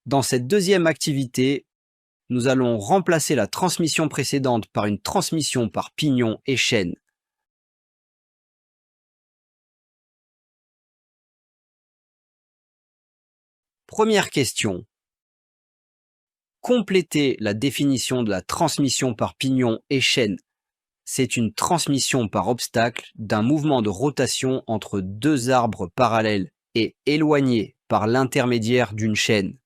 Dans cette deuxième activité, nous allons remplacer la transmission précédente par une transmission par pignon et chaîne. Première question. Complétez la définition de la transmission par pignon et chaîne. C'est une transmission par obstacle d'un mouvement de rotation entre deux arbres parallèles et éloignés par l'intermédiaire d'une chaîne.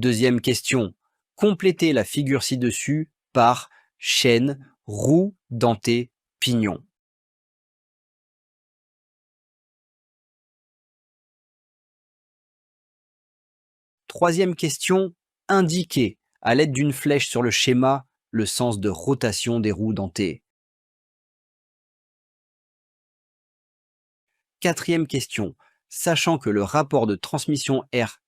Deuxième question. Complétez la figure ci-dessus par chaîne, roue dentée, pignon. Troisième question. Indiquez à l'aide d'une flèche sur le schéma le sens de rotation des roues dentées. Quatrième question. Sachant que le rapport de transmission R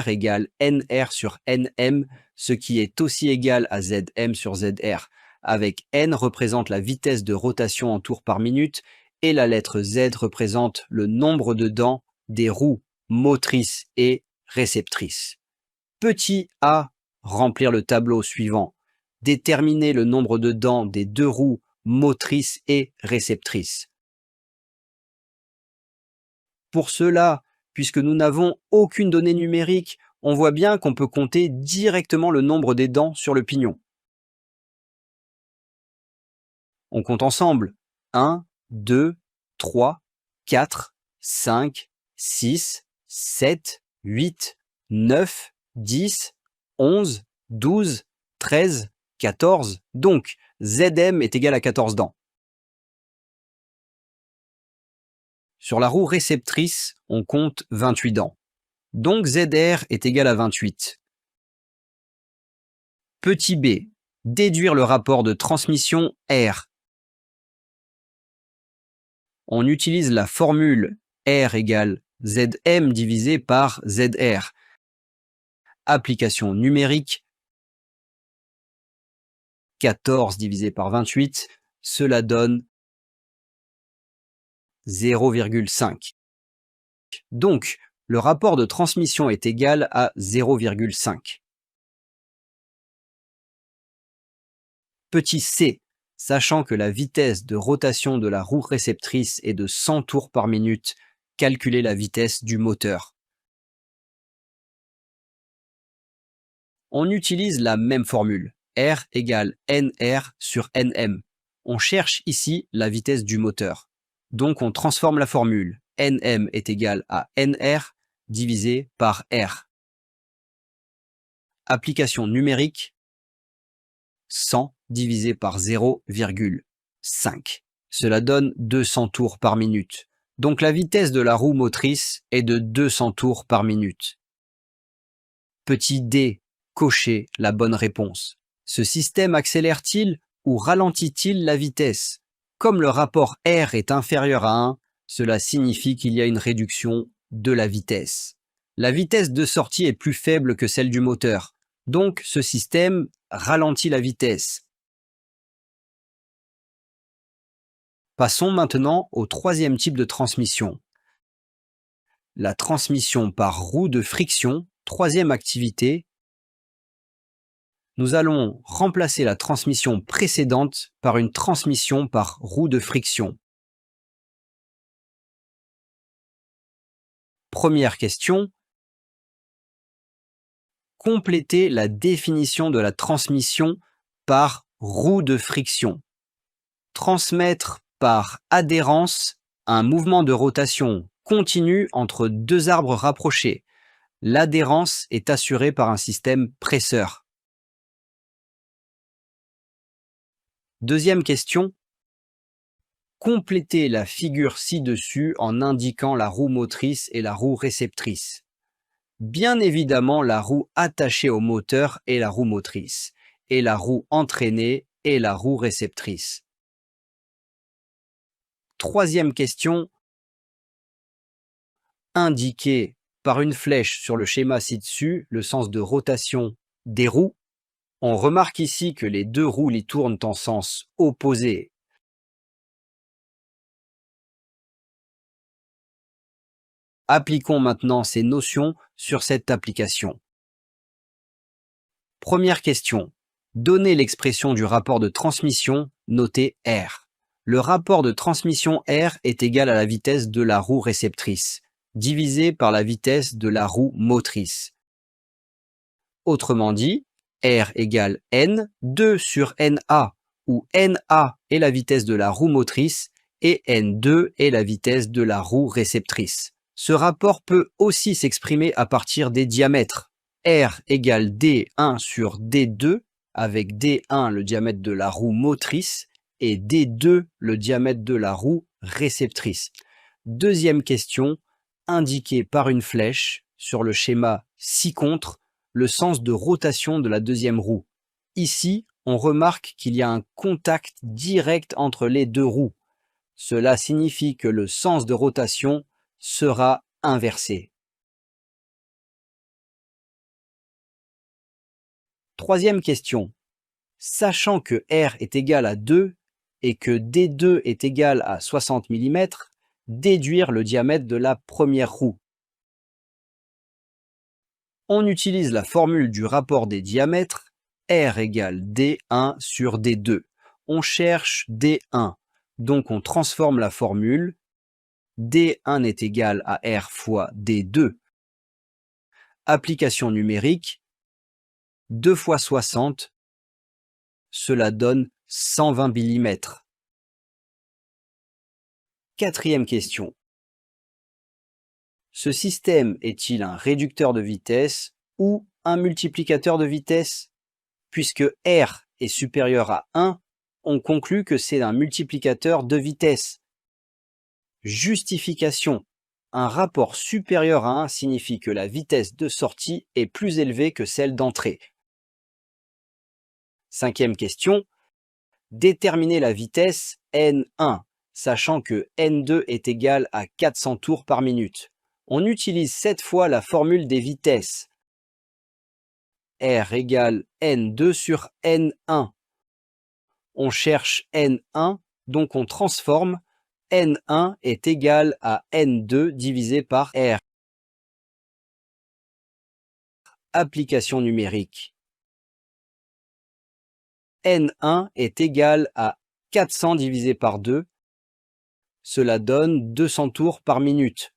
égale NR sur NM, ce qui est aussi égal à ZM sur ZR, avec N représente la vitesse de rotation en tours par minute et la lettre Z représente le nombre de dents des roues motrices et réceptrices. Petit a, remplir le tableau suivant. Déterminer le nombre de dents des deux roues motrices et réceptrices. Pour cela, puisque nous n'avons aucune donnée numérique, on voit bien qu'on peut compter directement le nombre des dents sur le pignon. On compte ensemble. 1, 2, 3, 4, 5, 6, 7, 8, 9, 10, 11, 12, 13, 14. Donc, ZM est égal à 14 dents. Sur la roue réceptrice, on compte 28 dents. Donc ZR est égal à 28. Petit b, déduire le rapport de transmission R. On utilise la formule R égale ZM divisé par ZR. Application numérique, 14 divisé par 28, cela donne 0,5. Donc, le rapport de transmission est égal à 0,5. Petit c, sachant que la vitesse de rotation de la roue réceptrice est de 100 tours par minute, calculez la vitesse du moteur. On utilise la même formule, R égale NR sur NM. On cherche ici la vitesse du moteur. Donc on transforme la formule. NM est égal à NR divisé par R. Application numérique, 100 divisé par 0,5. Cela donne 200 tours par minute. Donc la vitesse de la roue motrice est de 200 tours par minute. Petit d, cochez la bonne réponse. Ce système accélère-t-il ou ralentit-il la vitesse? Comme le rapport R est inférieur à 1, cela signifie qu'il y a une réduction de la vitesse. La vitesse de sortie est plus faible que celle du moteur. Donc, ce système ralentit la vitesse. Passons maintenant au troisième type de transmission. La transmission par roue de friction, troisième activité. Nous allons remplacer la transmission précédente par une transmission par roue de friction. Première question. Complétez la définition de la transmission par roue de friction. Transmettre par adhérence un mouvement de rotation continu entre deux arbres rapprochés. L'adhérence est assurée par un système presseur. Deuxième question. Complétez la figure ci-dessus en indiquant la roue motrice et la roue réceptrice. Bien évidemment, la roue attachée au moteur est la roue motrice, et la roue entraînée est la roue réceptrice. Troisième question. Indiquez par une flèche sur le schéma ci-dessus le sens de rotation des roues. On remarque ici que les deux roues y tournent en sens opposé. Appliquons maintenant ces notions sur cette application. Première question. Donnez l'expression du rapport de transmission noté R. Le rapport de transmission R est égal à la vitesse de la roue réceptrice, divisé par la vitesse de la roue motrice. Autrement dit, R égale N, 2 sur NA, où NA est la vitesse de la roue motrice et N2 est la vitesse de la roue réceptrice. Ce rapport peut aussi s'exprimer à partir des diamètres. R égale D1 sur D2, avec D1 le diamètre de la roue motrice et D2 le diamètre de la roue réceptrice. Deuxième question, indiquée par une flèche sur le schéma ci-contre le sens de rotation de la deuxième roue. Ici, on remarque qu'il y a un contact direct entre les deux roues. Cela signifie que le sens de rotation sera inversé. Troisième question. Sachant que R est égal à 2 et que D2 est égal à 60 mm, déduire le diamètre de la première roue. On utilise la formule du rapport des diamètres, R égale D1 sur D2. On cherche D1, donc on transforme la formule. D1 est égal à R fois D2. Application numérique, 2 fois 60, cela donne 120 mm. Quatrième question. Ce système est-il un réducteur de vitesse ou un multiplicateur de vitesse? Puisque R est supérieur à 1, on conclut que c'est un multiplicateur de vitesse. Justification. Un rapport supérieur à 1 signifie que la vitesse de sortie est plus élevée que celle d'entrée. Cinquième question. Déterminer la vitesse N1, sachant que N2 est égal à 400 tours par minute. On utilise cette fois la formule des vitesses. R égale N2 sur N1. On cherche N1, donc on transforme. N1 est égal à N2 divisé par R. Application numérique. N1 est égal à 400 divisé par 2. Cela donne 200 tours par minute.